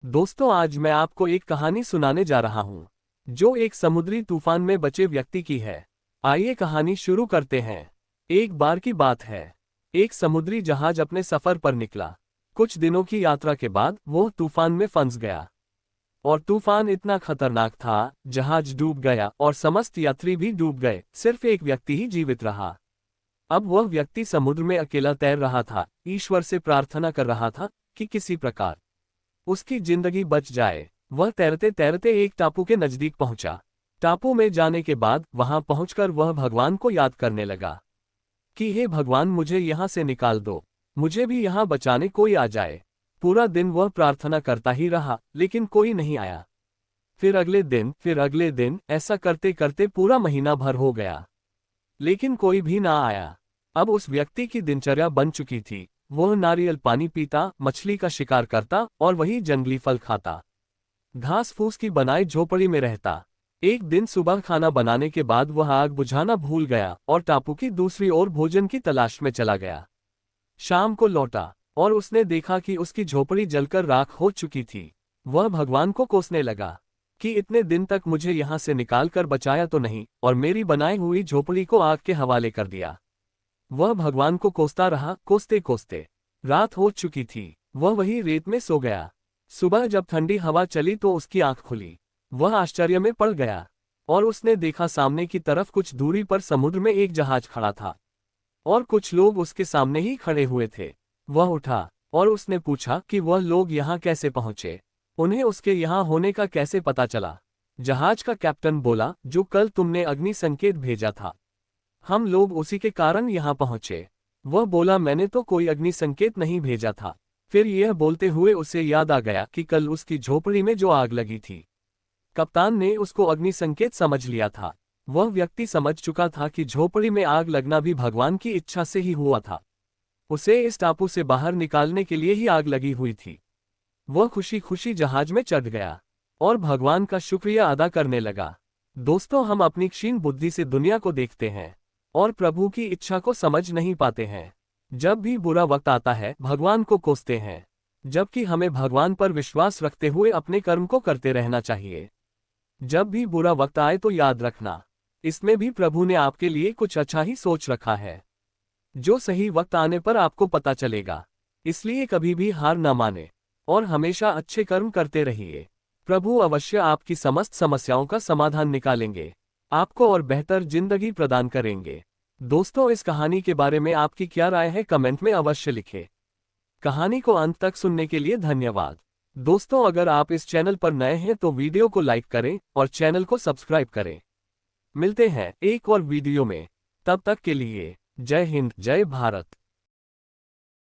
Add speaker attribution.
Speaker 1: दोस्तों, आज मैं आपको एक कहानी सुनाने जा रहा हूं जो एक समुद्री तूफान में बचे व्यक्ति की है। आइए कहानी शुरू करते हैं। एक बार की बात है, एक समुद्री जहाज अपने सफर पर निकला। कुछ दिनों की यात्रा के बाद वो तूफान में फंस गया और तूफान इतना खतरनाक था, जहाज डूब गया और समस्त यात्री भी डूब गए। सिर्फ एक व्यक्ति ही जीवित रहा। अब वह व्यक्ति समुद्र में अकेला तैर रहा था, ईश्वर से प्रार्थना कर रहा था कि किसी प्रकार उसकी जिंदगी बच जाए। वह तैरते तैरते एक टापू के नजदीक पहुंचा। टापू में जाने के बाद वहां पहुंचकर वह भगवान को याद करने लगा कि हे भगवान, मुझे यहां से निकाल दो, मुझे भी यहां बचाने कोई आ जाए। पूरा दिन वह प्रार्थना करता ही रहा, लेकिन कोई नहीं आया। फिर अगले दिन ऐसा करते करते पूरा महीना भर हो गया, लेकिन कोई भी ना आया। अब उस व्यक्ति की दिनचर्या बन चुकी थी। वह नारियल पानी पीता, मछली का शिकार करता और वही जंगली फल खाता, घास फूस की बनाई झोपड़ी में रहता। एक दिन सुबह खाना बनाने के बाद वह आग बुझाना भूल गया और टापू की दूसरी ओर भोजन की तलाश में चला गया। शाम को लौटा और उसने देखा कि उसकी झोपड़ी जलकर राख हो चुकी थी। वह भगवान को कोसने लगा कि इतने दिन तक मुझे यहां से निकाल कर बचाया तो नहीं, और मेरी बनाई हुई झोपड़ी को आग के हवाले कर दिया। वह भगवान को कोसता रहा। कोसते कोसते रात हो चुकी थी। वह वही रेत में सो गया। सुबह जब ठंडी हवा चली तो उसकी आंख खुली। वह आश्चर्य में पड़ गया और उसने देखा सामने की तरफ कुछ दूरी पर समुद्र में एक जहाज खड़ा था और कुछ लोग उसके सामने ही खड़े हुए थे। वह उठा और उसने पूछा कि वह लोग यहाँ कैसे पहुंचे, उन्हें उसके यहाँ होने का कैसे पता चला। जहाज का कैप्टन बोला, जो कल तुमने अग्नि संकेत भेजा था, हम लोग उसी के कारण यहाँ पहुंचे। वह बोला, मैंने तो कोई अग्नि संकेत नहीं भेजा था। फिर यह बोलते हुए उसे याद आ गया कि कल उसकी झोपड़ी में जो आग लगी थी, कप्तान ने उसको अग्नि संकेत समझ लिया था। वह व्यक्ति समझ चुका था कि झोपड़ी में आग लगना भी भगवान की इच्छा से ही हुआ था। उसे इस टापू से बाहर निकालने के लिए ही आग लगी हुई थी। वह खुशी खुशी जहाज में चढ़ गया और भगवान का शुक्रिया अदा करने लगा। दोस्तों, हम अपनी क्षीण बुद्धि से दुनिया को देखते हैं और प्रभु की इच्छा को समझ नहीं पाते हैं। जब भी बुरा वक्त आता है, भगवान को कोसते हैं, जबकि हमें भगवान पर विश्वास रखते हुए अपने कर्म को करते रहना चाहिए। जब भी बुरा वक्त आए तो याद रखना, इसमें भी प्रभु ने आपके लिए कुछ अच्छा ही सोच रखा है, जो सही वक्त आने पर आपको पता चलेगा। इसलिए कभी भी हार न माने और हमेशा अच्छे कर्म करते रहिए। प्रभु अवश्य आपकी समस्त समस्याओं का समाधान निकालेंगे, आपको और बेहतर जिंदगी प्रदान करेंगे। दोस्तों, इस कहानी के बारे में आपकी क्या राय है, कमेंट में अवश्य लिखें। कहानी को अंत तक सुनने के लिए धन्यवाद। दोस्तों, अगर आप इस चैनल पर नए हैं तो वीडियो को लाइक करें और चैनल को सब्सक्राइब करें। मिलते हैं एक और वीडियो में, तब तक के लिए जय हिंद, जय भारत।